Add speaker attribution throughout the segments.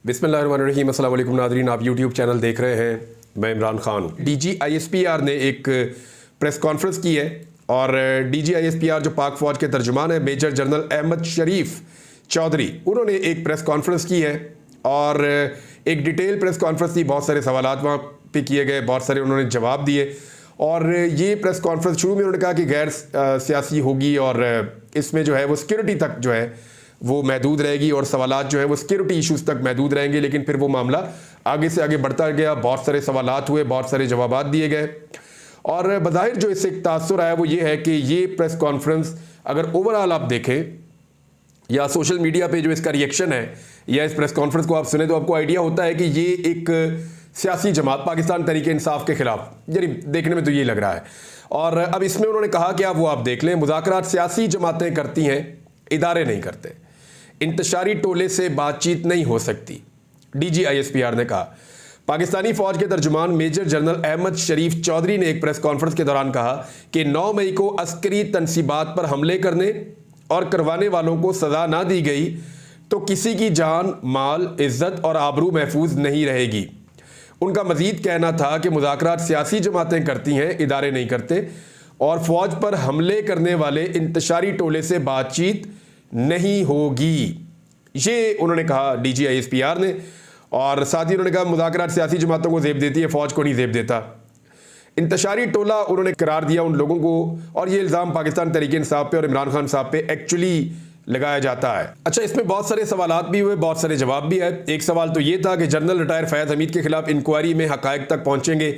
Speaker 1: बिस्मिल्लाहिर्रहमानिर्रहीम। अस्सलाम वालेकुम नाज़रीन, आप यूट्यूब चैनल देख रहे हैं, मैं इमरान खान हूँ। DGISPR ने एक प्रेस कॉन्फ्रेंस की है और DGISPR जो पाक फ़ौज के तर्जुमान है मेजर जनरल अहमद शरीफ चौधरी, उन्होंने एक प्रेस कॉन्फ्रेंस की है और एक डिटेल प्रेस कॉन्फ्रेंस थी। बहुत सारे सवाल वहाँ पे किए गए, बहुत सारे उन्होंने जवाब दिए और ये प्रेस कॉन्फ्रेंस शुरू में उन्होंने कहा कि गैर सियासी होगी और इसमें जो है वो सिक्योरिटी तक जो है वो महदूद रहेगी और सवालात जो है वो सिक्योरिटी इश्यूज़ तक महदूद रहेंगे। लेकिन फिर वो मामला आगे से आगे बढ़ता गया, बहुत सारे सवालात हुए, बहुत सारे जवाबात दिए गए और बज़ाहिर जो इससे एक तासुर आया वो ये है कि ये प्रेस कॉन्फ्रेंस अगर ओवरऑल आप देखें या सोशल मीडिया पे जो इसका रिएक्शन है या इस प्रेस कॉन्फ्रेंस को आप सुने तो आपको आइडिया होता है कि ये एक सियासी जमात पाकिस्तान तहरीक इंसाफ के खिलाफ, यानी देखने में तो ये लग रहा है। और अब इसमें उन्होंने कहा कि आप वो आप देख लें, मुज़ाकरात सियासी जमातें करती हैं, इदारे नहीं करते, इंतशारी टोले से बातचीत नहीं हो सकती, DGISPR ने कहा। पाकिस्तानी फौज के तर्जुमान मेजर जनरल अहमद शरीफ चौधरी ने एक प्रेस कॉन्फ्रेंस के दौरान कहा कि 9 मई को अस्करी तनसीबात पर हमले करने और करवाने वालों को सजा ना दी गई तो किसी की जान, माल, इज्जत और आबरू महफूज नहीं रहेगी। उनका मजीद कहना था कि मुज़ाकरात सियासी जमातें करती हैं, इदारे नहीं करते और फौज पर हमले करने वाले इंतशारी टोले से बातचीत नहीं होगी। ये उन्होंने कहा DGISPR ने और साथ ही उन्होंने कहा मुज़ाकरात सियासी जमातों को ज़ेब देती है, फौज को नहीं ज़ेब देता। इंतशारी टोला उन्होंने करार दिया उन लोगों को और ये इल्ज़ाम पाकिस्तान तहरीक इंसाफ पे और इमरान खान साहब पे एक्चुअली लगाया जाता है। अच्छा, इसमें बहुत सारे सवालात भी हुए, बहुत सारे जवाब भी है। एक सवाल तो ये था कि जनरल रिटायर फैज़ हमीद के खिलाफ इंक्वायरी में हक़ाइक़ तक पहुँचेंगे।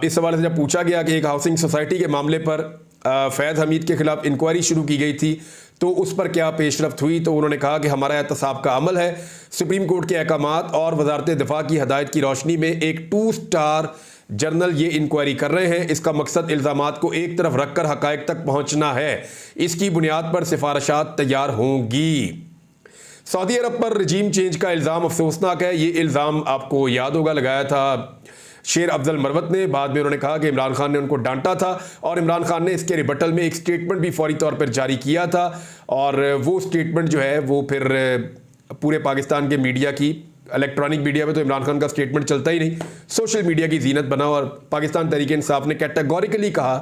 Speaker 1: इस सवाल से जब पूछा गया कि एक हाउसिंग सोसाइटी के मामले पर फैज़ हमीद के खिलाफ इंक्वायरी शुरू की गई थी तो उस पर क्या पेशरफ्त हुई, तो उन्होंने कहा कि हमारा एहतसाब का अमल है, सुप्रीम कोर्ट के अहकामात और वजारत दिफा की हदायत की रोशनी में एक 2 स्टार जर्नल ये इंक्वायरी कर रहे हैं। इसका मकसद इल्ज़ामात को एक तरफ रखकर हक़ाइक़ तक पहुँचना है। इसकी बुनियाद पर सिफारिशात तैयार होंगी। सऊदी अरब पर रजीम चेंज का इल्ज़ाम अफसोसनाक है। ये इल्ज़ाम आपको याद होगा लगाया था शेर अफजल मरवत ने। बाद में उन्होंने कहा कि इमरान खान ने उनको डांटा था और इमरान खान ने इसके रिबटल में एक स्टेटमेंट भी फौरी तौर पर जारी किया था और वो स्टेटमेंट जो है वो फिर पूरे पाकिस्तान के मीडिया की, इलेक्ट्रॉनिक मीडिया में तो इमरान खान का स्टेटमेंट चलता ही नहीं, सोशल मीडिया की जीनत बना और पाकिस्तान तहरीक इंसाफ ने कैटेगोरिकली कहा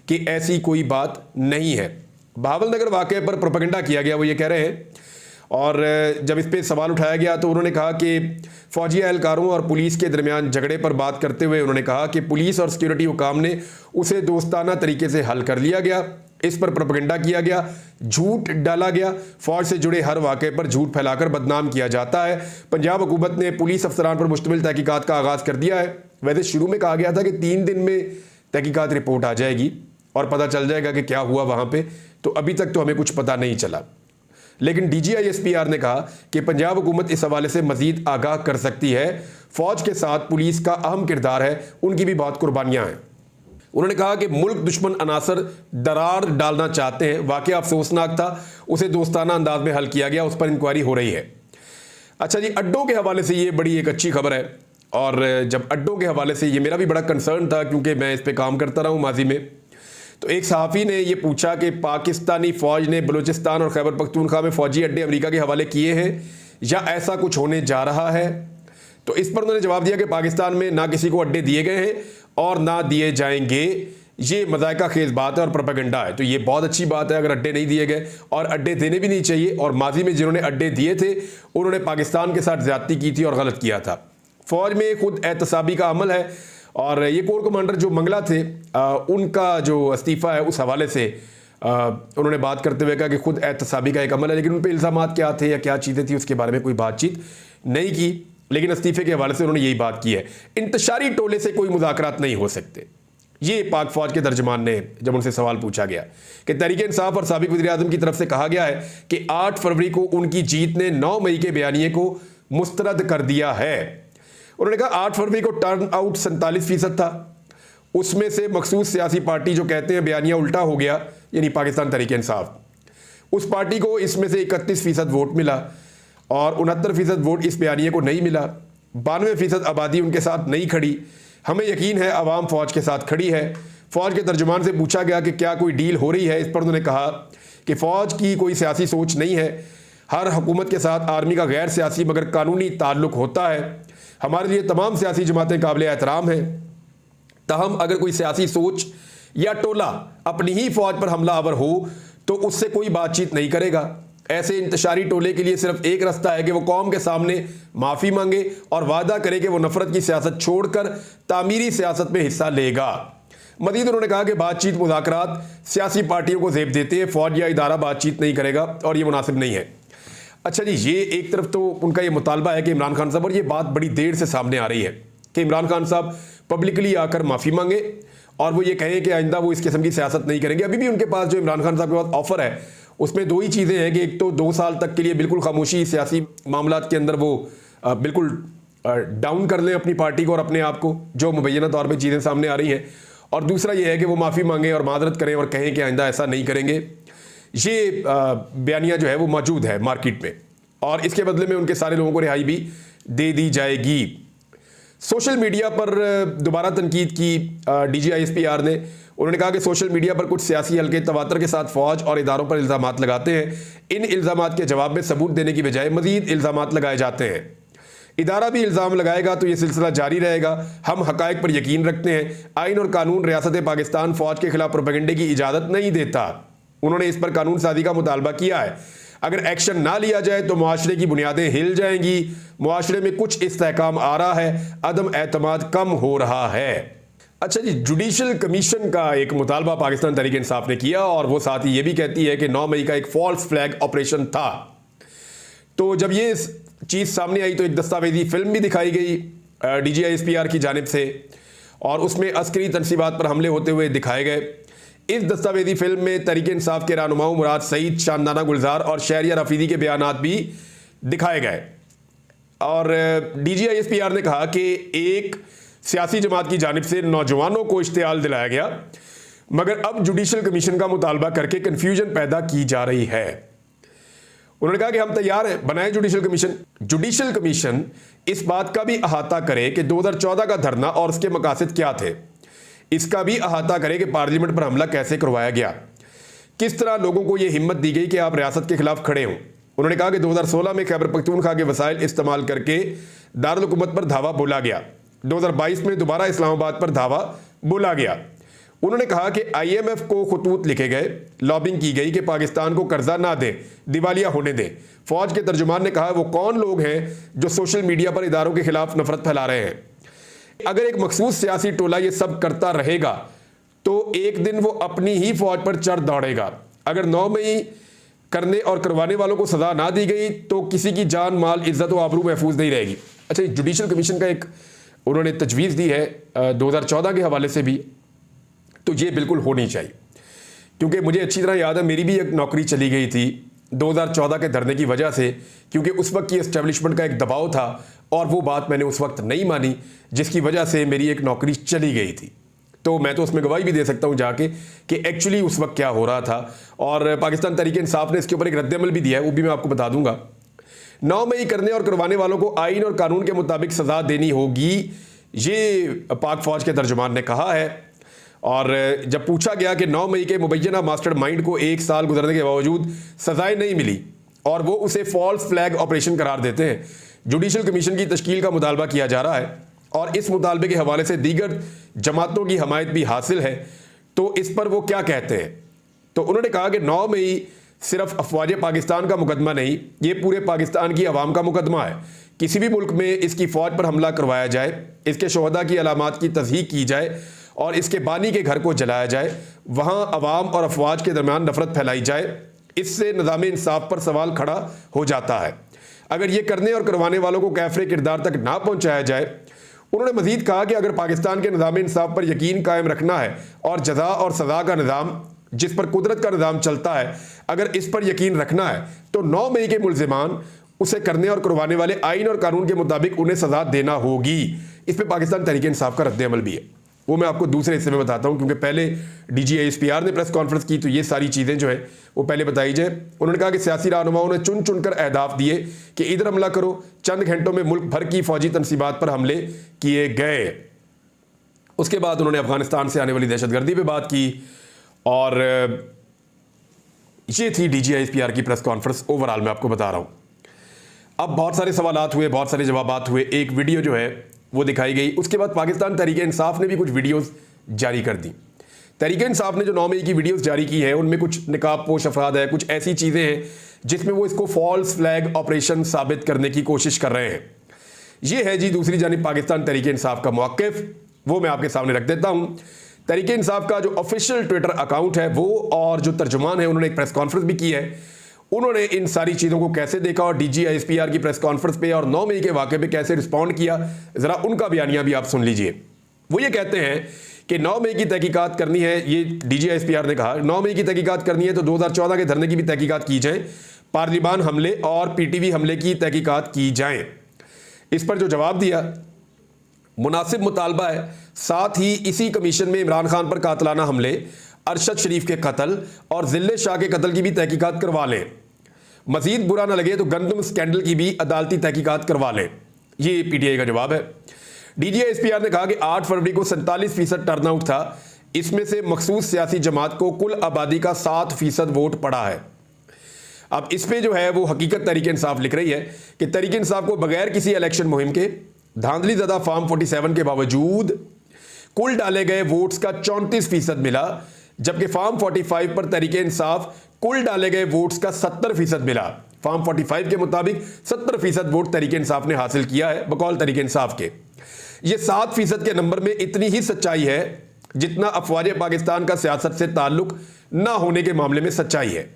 Speaker 1: कि ऐसी कोई बात नहीं है। बहावलनगर वाक़े पर प्रोपेगेंडा किया गया, वो ये कह रहे हैं। और जब इस पर सवाल उठाया गया तो उन्होंने कहा कि फ़ौजी एहलकारों और पुलिस के दरमियान झगड़े पर बात करते हुए उन्होंने कहा कि पुलिस और सिक्योरिटी हुकाम ने उसे दोस्ताना तरीके से हल कर लिया गया। इस पर प्रोपेगेंडा किया गया, झूठ डाला गया, फ़ौज से जुड़े हर वाक़े पर झूठ फैलाकर बदनाम किया जाता है। पंजाब हुकूमत ने पुलिस अफसरान पर मुश्तमिल तहकीकात का आगाज़ कर दिया है। वैसे शुरू में कहा गया था कि 3 दिन में तहकीकात रिपोर्ट आ जाएगी और पता चल जाएगा कि क्या हुआ वहाँ पर, तो अभी तक तो हमें कुछ पता नहीं चला। लेकिन DGISPR ने कहा कि पंजाब हुकूमत इस हवाले से मजीद आगाह कर सकती है। फौज के साथ पुलिस का अहम किरदार है, उनकी भी बहुत कुर्बानियां हैं। उन्होंने कहा कि मुल्क दुश्मन अनासर दरार डालना चाहते हैं। वाकया अफसोसनाक था, उसे दोस्ताना अंदाज में हल किया गया, उस पर इंक्वायरी हो रही है। अच्छा जी, अड्डों के हवाले से ये बड़ी एक अच्छी खबर है और जब अड्डों के हवाले से ये मेरा भी बड़ा कंसर्न था क्योंकि मैं इस पर काम करता रहा हूँ माजी में। तो एक सहाफ़ी ने ये पूछा कि पाकिस्तानी फ़ौज ने बलूचिस्तान और खैबर पख्तूनख्वा में फ़ौजी अड्डे अमेरिका के हवाले किए हैं या ऐसा कुछ होने जा रहा है। तो इस पर उन्होंने जवाब दिया कि पाकिस्तान में ना किसी को अड्डे दिए गए हैं और ना दिए जाएंगे। ये मज़ायका खेज़ बात है और प्रोपेगेंडा है। तो ये बहुत अच्छी बात है अगर अड्डे नहीं दिए गए, और अड्डे देने भी नहीं चाहिए। और माजी में जिन्होंने अड्डे दिए थे उन्होंने पाकिस्तान के साथ ज़्यादती की थी और गलत किया था। फ़ौज में खुद एहतसाबी का अमल है और ये कोर कमांडर जो मंगला थे उनका जो इस्तीफ़ा है उस हवाले से उन्होंने बात करते हुए कहा कि खुद एहतसाबी का एक अमल है। लेकिन उन पर इल्ज़ामात क्या थे या क्या चीज़ें थी उसके बारे में कोई बातचीत नहीं की, लेकिन इस्तीफ़े के हवाले से उन्होंने यही बात की है। इंतशारी टोले से कोई मुज़ाकरात नहीं हो सकते। ये पाक फ़ौज के तर्जुमान ने जब उनसे सवाल पूछा गया कि तहरीक इंसाफ और साबिक़ वज़ीर-ए-आज़म की तरफ से कहा गया है कि 8 फरवरी को उनकी जीत ने 9 मई के बयानिए को मुस्तरद कर दिया है। उन्होंने कहा 8 फरवरी को टर्न आउट 47% था, उसमें से मखसूस सियासी पार्टी जो कहते हैं बयानिया उल्टा हो गया, यानी पाकिस्तान तहरीक इंसाफ, उस पार्टी को इसमें से 31% वोट मिला और 69% वोट इस बयानिए को नहीं मिला। 92% आबादी उनके साथ नहीं खड़ी। हमें यकीन है अवाम फ़ौज के साथ खड़ी है। फ़ौज के तर्जुमान से पूछा गया कि क्या कोई डील हो रही है। इस पर उन्होंने कहा कि फ़ौज की कोई सियासी सोच नहीं है, हर हुकूमत के साथ आर्मी का गैर सियासी मगर कानूनी ताल्लुक होता है। हमारे लिए तमाम सियासी जमातें काबिल एहतराम हैं। ताहम अगर कोई सियासी सोच या टोला अपनी ही फौज पर हमलावर हो तो उससे कोई बातचीत नहीं करेगा। ऐसे इंतशारी टोले के लिए सिर्फ एक रास्ता है कि वो कौम के सामने माफ़ी मांगे और वादा करे कि वो नफरत की सियासत छोड़कर तामीरी सियासत में हिस्सा लेगा। मजीद उन्होंने कहा कि बातचीत मुज़ाकरात सियासी पार्टियों को ज़ेब देते हैं, फौज या इदारा बातचीत नहीं करेगा और ये मुनासिब नहीं है। अच्छा जी, ये एक तरफ तो उनका ये मुतालबा है कि इमरान खान साहब, और ये बात बड़ी देर से सामने आ रही है कि इमरान खान साहब पब्लिकली आकर माफ़ी मांगे और वो ये कहें कि आइंदा वो इस किस्म की सियासत नहीं करेंगे। अभी भी उनके पास जो इमरान खान साहब के पास ऑफर है उसमें दो ही चीज़ें हैं कि एक तो 2 साल तक के लिए बिल्कुल खामोशी सियासी मामलात के अंदर वो बिल्कुल डाउन कर लें अपनी पार्टी को और अपने आप को, जो मुबैना तौर पर चीज़ें सामने आ रही हैं, और दूसरा ये है कि वो माफ़ी मांगें और मादरत करें और कहें कि आइंदा ऐसा नहीं करेंगे। ये बयानिया जो है वो मौजूद है मार्केट में और इसके बदले में उनके सारे लोगों को रिहाई भी दे दी जाएगी। सोशल मीडिया पर दोबारा तनकीद की DGISPR ने। उन्होंने कहा कि सोशल मीडिया पर कुछ सियासी हल्के तवातर के साथ फौज और इदारों पर इल्ज़ामात लगाते हैं। इन इल्ज़ामात के जवाब में सबूत देने की बजाय मज़ीद इल्ज़ामात लगाए जाते हैं। इदारा भी इल्ज़ाम लगाएगा तो ये सिलसिला जारी रहेगा। हम हक़ाइक़ पर यकीन रखते हैं। आइन और कानून रियासत पाकिस्तान फ़ौज के खिलाफ प्रोपेगेंडे की इजाज़त नहीं देता। उन्होंने इस पर कानून साजी का मुतालबा किया है। अगर एक्शन ना लिया जाए तो मुआशरे की बुनियादें हिल जाएंगी। मुआशरे में कुछ इस्तेहकाम आ रहा है, अदम एतमाद कम हो रहा है। अच्छा जी, जुडिशल कमीशन का एक मुतालबा पाकिस्तान तहरीक इंसाफ ने किया और वो साथ ही ये भी कहती है कि 9 मई का एक फॉल्स फ्लैग ऑपरेशन था। तो जब ये चीज़ सामने आई तो एक दस्तावेजी फिल्म भी दिखाई गई DGISPR की जानिब से और उसमें अस्करी तनसीबात पर हमले होते हुए दिखाए गए। इस दस्तावेजी फिल्म में तहरीक इंसाफ के रहनुमाओं मुराद सईद, शानदाना गुलजार और शहरियार रफीदी के बयानात भी दिखाए गए। और DGISPR ने कहा कि एक सियासी जमात की जानिब से नौजवानों को इश्तियाल दिलाया गया, मगर अब जुडिशल कमीशन का मुतालबा करके कन्फ्यूजन पैदा की जा रही है। उन्होंने कहा कि हम तैयार हैं, बनाएं जुडिशल कमीशन। जुडिशल कमीशन इस बात का भी अहाता करे कि 2014 का धरना और उसके मकासद क्या थे। इसका भी अहाता करे कि पार्लियामेंट पर हमला कैसे करवाया गया, किस तरह लोगों को यह हिम्मत दी गई कि आप रियासत के खिलाफ खड़े हों। उन्होंने कहा कि 2016 में खैबर पख्तूनख्वा के वसाइल इस्तेमाल करके दारुल हुकूमत पर धावा बोला गया। 2022 में दोबारा इस्लामाबाद पर धावा बोला गया। उन्होंने कहा कि IMF को खतूत लिखे गए, लॉबिंग की गई कि पाकिस्तान को कर्जा ना दे, दिवालिया होने दे। फौज के तर्जुमान ने कहा वो कौन लोग हैं जो सोशल मीडिया पर इदारों के खिलाफ नफरत फैला रहे हैं। अगर एक मखसूस सियासी टोला ये सब करता रहेगा तो एक दिन वो अपनी ही फौज पर चढ़ दौड़ेगा। अगर 9 मई करने और करवाने वालों को सजा ना दी गई तो किसी की जान, माल, इज्जत व आबरू महफूज नहीं रहेगी। अच्छा, जुडिशल कमीशन का एक उन्होंने तजवीज़ दी है 2014 के हवाले से भी, तो ये बिल्कुल होनी चाहिए। क्योंकि मुझे अच्छी तरह याद है मेरी भी एक नौकरी चली गई थी 2014 के धरने की वजह से, क्योंकि उस वक्त की एस्टेब्लिशमेंट का एक दबाव था और वो बात मैंने उस वक्त नहीं मानी, जिसकी वजह से मेरी एक नौकरी चली गई थी। तो मैं तो उसमें गवाही भी दे सकता हूं जाके कि एक्चुअली उस वक्त क्या हो रहा था। और पाकिस्तान तहरीक इंसाफ ने इसके ऊपर एक रद्द-ए-अमल भी दिया है, वो भी मैं आपको बता दूंगा। 9 मई करने और करवाने वालों को आइन और कानून के मुताबिक सजा देनी होगी, ये पाक फौज के तर्जुमान ने कहा है। और जब पूछा गया कि 9 मई के मुबैना मास्टरमाइंड को 1 साल गुजरने के बावजूद सजाएं नहीं मिली और वो उसे फॉल्स फ्लैग ऑपरेशन करार देते हैं, जुडिशल कमीशन की तश्कील का मुतालबा किया जा रहा है और इस मुतालबे के हवाले से दीगर जमातों की हमायत भी हासिल है। तो इस पर वो क्या कहते हैं? तो उन्होंने कहा कि 9 मई सिर्फ अफवाज पाकिस्तान का मुकदमा नहीं, ये पूरे पाकिस्तान की आवाम का मुकदमा है। किसी भी मुल्क में इसकी फ़ौज पर हमला करवाया जाए, इसके शोहदा की अलामात की तस्दीक की जाए और इसके बानी के घर को जलाया जाए, वहाँ अवाम और अफवाज के दरमियान नफरत फैलाई जाए, इससे निज़ाम इंसाफ पर सवाल खड़ा हो जाता है। अगर ये करने और करवाने वालों को कैफरे किरदार तक ना पहुँचाया जाए। उन्होंने मजीद कहा कि अगर पाकिस्तान के निज़ाम इंसाफ पर यकीन कायम रखना है और जज़ा और सज़ा का निज़ाम जिस पर कुदरत का निज़ाम चलता है, अगर इस पर यकीन रखना है तो 9 मई के मुल्ज़िमान उसे करने और करवाने वाले आइन और कानून के मुताबिक उन्हें सज़ा देना होगी। इस पर पाकिस्तान तहरीक इंसाफ का रद्द-ए-अमल भी है, वो मैं आपको दूसरे हिस्से में बताता हूं, क्योंकि पहले DGISPR ने प्रेस कॉन्फ्रेंस की तो ये सारी चीज़ें जो है वो पहले बताई जाए। उन्होंने कहा कि सियासी रहनुमाओं ने चुन चुन कर अहदाफ दिए कि इधर हमला करो। चंद घंटों में मुल्क भर की फौजी तनसीबात पर हमले किए गए। उसके बाद उन्होंने अफगानिस्तान से आने वाली दहशतगर्दी पर बात की और ये थी DGISPR की प्रेस कॉन्फ्रेंस। ओवरऑल मैं आपको बता रहा हूँ। अब बहुत सारे सवालात हुए, बहुत सारे जवाबात हुए, एक वीडियो जो है वो दिखाई गई। उसके बाद पाकिस्तान तहरीक इंसाफ ने भी कुछ वीडियोस जारी कर दी। तहरीक इंसाफ ने जो 9 मई की वीडियोस जारी की है उनमें कुछ निकाब पोश अफराद है, कुछ ऐसी चीज़ें हैं जिसमें वो इसको फॉल्स फ्लैग ऑपरेशन साबित करने की कोशिश कर रहे हैं। ये है जी दूसरी जानिब पाकिस्तान तहरीक इंसाफ का मौक़िफ़, वो मैं आपके सामने रख देता हूँ। तहरीक इंसाफ का जो ऑफिशियल ट्विटर अकाउंट है वो और जो तर्जुमान है उन्होंने एक प्रेस कॉन्फ्रेंस भी की है। उन्होंने इन सारी चीज़ों को कैसे देखा और DGISPR की प्रेस कॉन्फ्रेंस पे और 9 मई के वाक़े पे कैसे रिस्पॉन्ड किया, ज़रा उनका बयानिया भी आप सुन लीजिए। वो ये कहते हैं कि 9 मई की तहकीकात करनी है, ये DGISPR ने कहा 9 मई की तहकीकात करनी है तो 2014 के धरने की भी तहकीकात की जाए, पार्लिमान हमले और PTV हमले की तहकीकात की जाए। इस पर जो जवाब दिया मुनासिब मुतालबा है, साथ ही इसी कमीशन में इमरान खान पर कातलाना हमले, अरशद शरीफ के कत्ल और जिले शाह के कत्ल की भी तहकीकात करवा लें। मजीद बुरा ना लगे तो गंदम स्कैंडल की भी अदालती तहकीकात करवा लें। ये PTI का जवाब है। DGISPR ने कहा कि 8 फरवरी को 47% टर्नआउट था, इसमें से मखसूस सियासी जमात को कुल आबादी का 7% वोट पड़ा है। अब इस पे जो है वो हकीकत तहरीक इंसाफ लिख रही है कि तहरीक इंसाफ को बगैर किसी इलेक्शन मुहिम के धांधली ज़दा फॉर्म 47 के बावजूद कुल डाले गए वोट्स का 34% मिला, जबकि फॉर्म 45 पर तहरीक इंसाफ कुल डाले गए वोट्स का 70% मिला। फॉर्म 45 के मुताबिक 70% वोट तहरीक इंसाफ ने हासिल किया है बकौल तहरीक इंसाफ के। ये 7% के नंबर में इतनी ही सच्चाई है जितना अफवाज पाकिस्तान का सियासत से ताल्लुक ना होने के मामले में सच्चाई है।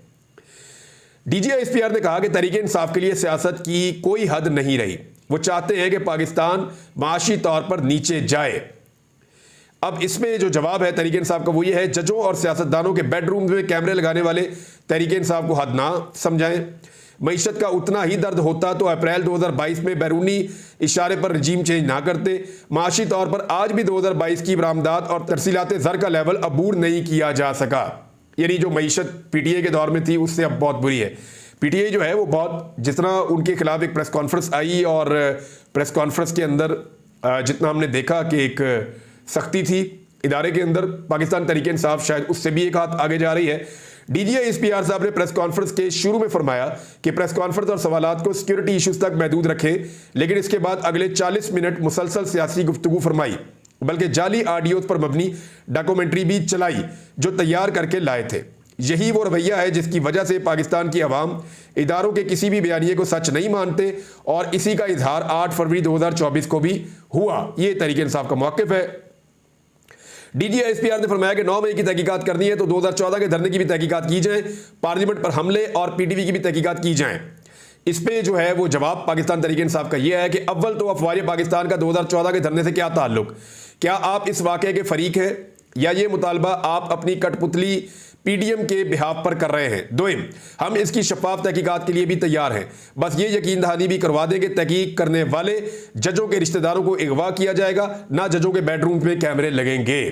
Speaker 1: DGISPR ने कहा कि तहरीक इंसाफ के लिए सियासत की कोई हद नहीं रही, वो चाहते हैं कि पाकिस्तान माशी तौर पर नीचे जाए। अब इसमें जो जवाब है तहरीक इंसाफ का वो ये है, जजों और सियासतदानों के बेडरूम में कैमरे लगाने वाले तहरीक इंसाफ को हद ना समझाएं। मईशत का उतना ही दर्द होता तो अप्रैल 2022 में बैरूनी इशारे पर रजीम चेंज ना करते। माशी तौर पर आज भी 2022 की बरामदात और तरसीलात ज़र का लेवल अबूर नहीं किया जा सका। यानी जो मईशत PTI के दौर में थी उससे अब बहुत बुरी है। PTI जो है वो बहुत, जितना उनके खिलाफ एक प्रेस कॉन्फ्रेंस आई और प्रेस कॉन्फ्रेंस के अंदर जितना हमने देखा कि एक सख्ती थी इदारे के अंदर, पाकिस्तान तहरीक इंसाफ शायद उससे भी एक हाथ आगे जा रही है। DGISPR साहब ने प्रेस कॉन्फ्रेंस के शुरू में फरमाया कि प्रेस कॉन्फ्रेंस और सवालात को सिक्योरिटी इश्यूज तक महदूद रखें, लेकिन इसके बाद अगले 40 मिनट मुसलसल सियासी गुफ्तगू फरमाई, बल्कि जाली ऑडियोज पर मबनी डॉक्यूमेंट्री भी चलाई जो तैयार करके लाए थे। यही वो रवैया है जिसकी वजह से पाकिस्तान की अवाम इदारों के किसी भी बयानिए को सच नहीं मानते और इसी का इजहार 8 फरवरी 2024 को भी हुआ। ये तहरीक इंसाफ का मौक़िफ़ है। DGISPR ने फरमाया कि 9 मई की तहकीकात करनी है तो 2014 के धरने की भी तहकीकात की जाए, पार्लियामेंट पर हमले और PTV की भी तहकीकात की जाए। इस पे जो है वो जवाब पाकिस्तान तहरीक इंसाफ का ये है कि अव्वल तो अफवाज पाकिस्तान का 2014 के धरने से क्या ताल्लुक, क्या आप इस वाक़े के फरीक हैं या ये मुतालबा आप अपनी कठपुतली PDM के बिहाफ पर कर रहे हैं। दोइम, हम इसकी शफाफ तहकीकात के लिए भी तैयार हैं, बस ये यकीन दहानी भी करवा दें कि तहकीक करने वाले जजों के रिश्तेदारों को अगवा किया जाएगा, ना जजों के बेडरूम में कैमरे लगेंगे।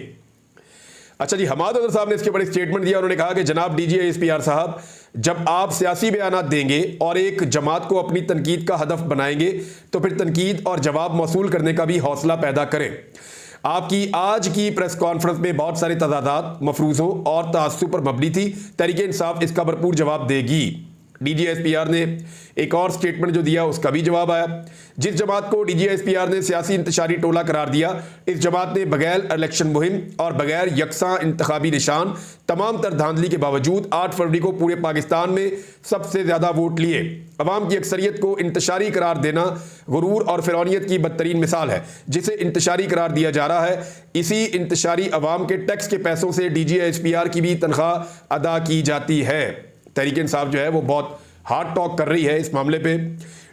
Speaker 1: अच्छा जी, हमाद अदर साहब ने इसके ऊपर स्टेटमेंट दिया। उन्होंने कहा कि जनाब DGISPR साहब, जब आप सियासी बयानात देंगे और एक जमात को अपनी तनकीद का हदफ बनाएंगे तो फिर तनकीद और जवाब मौसूल करने का भी हौसला पैदा करें। आपकी आज की प्रेस कॉन्फ्रेंस में बहुत सारे तजादात, मफरूज़ों और तासुब पर मबनी थी। तहरीक इंसाफ इसका भरपूर जवाब देगी। DGISPR ने एक और स्टेटमेंट जो दिया उसका भी जवाब आया। जिस जमात को DGISPR ने सियासी इंतशारी टोला करार दिया, इस जमात ने बगैर इलेक्शन मुहिम और बगैर यकसा इंतखाबी निशान तमाम तर धांधली के बावजूद 8 फरवरी को पूरे पाकिस्तान में सबसे ज़्यादा वोट लिए। अवाम की अक्सरियत को इंतशारी करार देना गुरूर और फिरौनियत की बदतरीन मिसाल है, जिसे इंतशारी करार दिया जा रहा है। इसी इंतशारी अवाम के टैक्स के पैसों से DGISPR की भी तनख्वाह अदा की जाती है। तहरीक इंसाफ जो है वो बहुत हार्ड टॉक कर रही है इस मामले पे।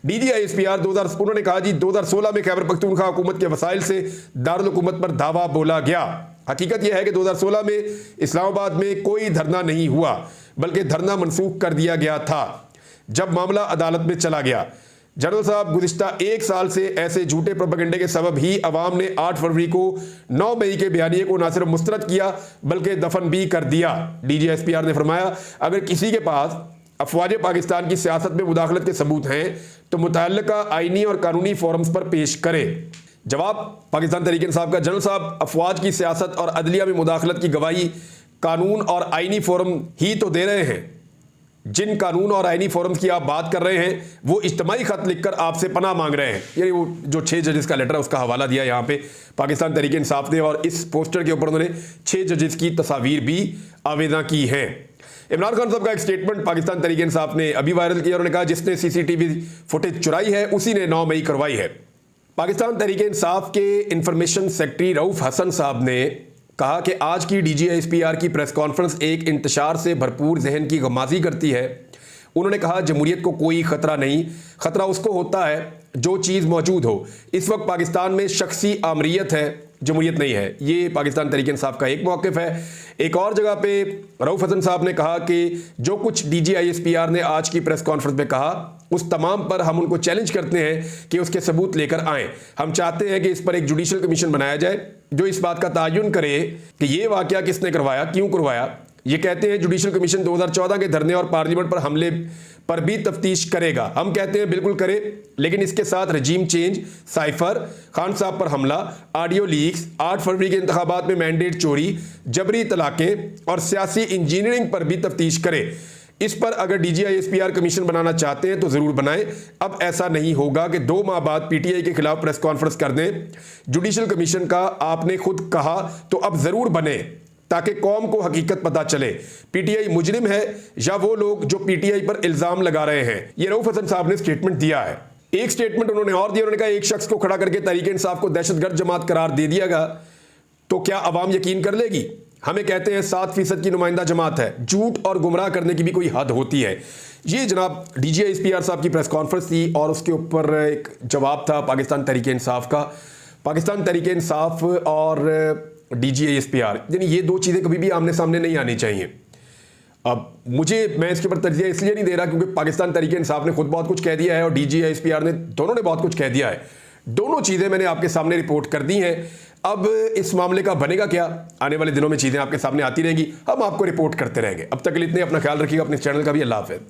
Speaker 1: DGISPR उन्होंने कहा जी 2016 में खैबर पख्तूनख्वा हुकूमत के वसाइल से दारुल हुकूमत पर दावा बोला गया। हकीकत यह है कि 2016 में इस्लामाबाद में कोई धरना नहीं हुआ, बल्कि धरना मनसूख कर दिया गया था जब मामला अदालत में चला गया। जनरल साहब, गुज़िश्ता 1 साल से ऐसे झूठे प्रोपेगेंडे के सबब ही अवाम ने 8 फरवरी को 9 मई के बयानिए को न सिर्फ मुस्तरद किया बल्कि दफन भी कर दिया। DGISPR ने फरमाया, अगर किसी के पास अफवाज पाकिस्तान की सियासत में मुदाखलत के सबूत हैं तो मुतअल्लिका आईनी और कानूनी फोरम्स पर पेश करें। जवाब पाकिस्तान तहरीक इंसाफ का, जनरल साहब, अफवाज की सियासत और अदलिया में मुदाखलत की गवाही कानून और आईनी फोरम ही तो दे रहे हैं। जिन कानून और आईनी फोरम्स की आप बात कर रहे हैं वो इज्तिमाई खत लिखकर आपसे पनाह मांग रहे हैं। यानी वो जो 6 जजेस का लेटर है उसका हवाला दिया यहाँ पे पाकिस्तान तहरीक इंसाफ ने, और इस पोस्टर के ऊपर उन्होंने 6 जजेस की तस्वीर भी आवेदन की है। इमरान खान साहब का एक स्टेटमेंट पाकिस्तान तहरीक इंसाफ ने अभी वायरल किया। उन्होंने कहा जिसने सीसीटीवी फुटेज चुराई है उसी ने 9 मई करवाई है। पाकिस्तान तहरीक इंसाफ के इंफॉर्मेशन सेक्रेटरी रऊफ हसन साहब ने कहा कि आज की DGISPR की प्रेस कॉन्फ्रेंस एक इंतशार से भरपूर जहन की गमाजी करती है। उन्होंने कहा जमहूरियत को कोई ख़तरा नहीं, ख़तरा उसको होता है जो चीज़ मौजूद हो। इस वक्त पाकिस्तान में शख्सी आमरीत है, जमहूरियत नहीं है। ये पाकिस्तान तहरीक इंसाफ का एक मौक़िफ़ है। एक और जगह पे रऊफ हसन साहब ने कहा कि जो कुछ DGISPR ने आज की प्रेस कॉन्फ्रेंस में कहा उस तमाम पर हम उनको चैलेंज करते हैं कि उसके सबूत लेकर आएँ। हम चाहते हैं कि इस पर एक जुडिशल कमीशन बनाया जाए जो इस बात का तयन करे कि ये वाक़या किसने करवाया, क्यों करवाया। ये कहते हैं जुडिशल कमीशन 2014 के धरने और पार्लियामेंट पर हमले पर भी तफ्तीश करेगा। हम कहते हैं बिल्कुल करे, लेकिन इसके साथ रजीम चेंज, साइफर, खान साहब पर हमला, ऑडियो लीक्स, 8 फरवरी के इंतखाबात में मैंडेट चोरी, जबरी तलाक़ें और सियासी इंजीनियरिंग पर भी तफ्तीश करे। इस पर अगर DGISPR कमीशन बनाना चाहते हैं तो ज़रूर बनाएं। अब ऐसा नहीं होगा कि 2 माह बाद PTI के खिलाफ प्रेस कॉन्फ्रेंस कर दें। जुडिशल कमीशन का आपने खुद कहा तो अब ज़रूर बने ताकि कौम को हकीकत पता चले PTI मुजरिम है या वो लोग जो PTI पर इल्ज़ाम लगा रहे हैं। ये रऊफ हसन साहब ने स्टेटमेंट दिया है। एक स्टेटमेंट उन्होंने और दिया। उन्होंने कहा एक शख्स को खड़ा करके तहरीक इंसाफ को दहशतगर्द जमात करार दे दिया तो क्या अवाम यकीन कर लेगी? हमें कहते हैं 7% की नुमाइंदा जमात है। झूठ और गुमराह करने की भी कोई हद होती है। ये जनाब DGISPR साहब की प्रेस कॉन्फ्रेंस थी और उसके ऊपर एक जवाब था पाकिस्तान तहरीक इंसाफ का। पाकिस्तान तहरीक इंसाफ और DGISPR यानी ये 2 चीज़ें कभी भी आमने सामने नहीं आनी चाहिए। अब मैं इसके ऊपर तरजीह इसलिए नहीं दे रहा क्योंकि पाकिस्तान तहरीक इंसाफ ने खुद बहुत कुछ कह दिया है और DGISPR ने, दोनों ने बहुत कुछ कह दिया है। दोनों चीज़ें मैंने आपके सामने रिपोर्ट कर दी हैं। अब इस मामले का बनेगा क्या, आने वाले दिनों में चीज़ें आपके सामने आती रहेंगी, हम आपको रिपोर्ट करते रहेंगे। अब तक के लिए इतने, अपना ख्याल रखिएगा, अपने चैनल का भी। अल्लाह हाफ़िज़।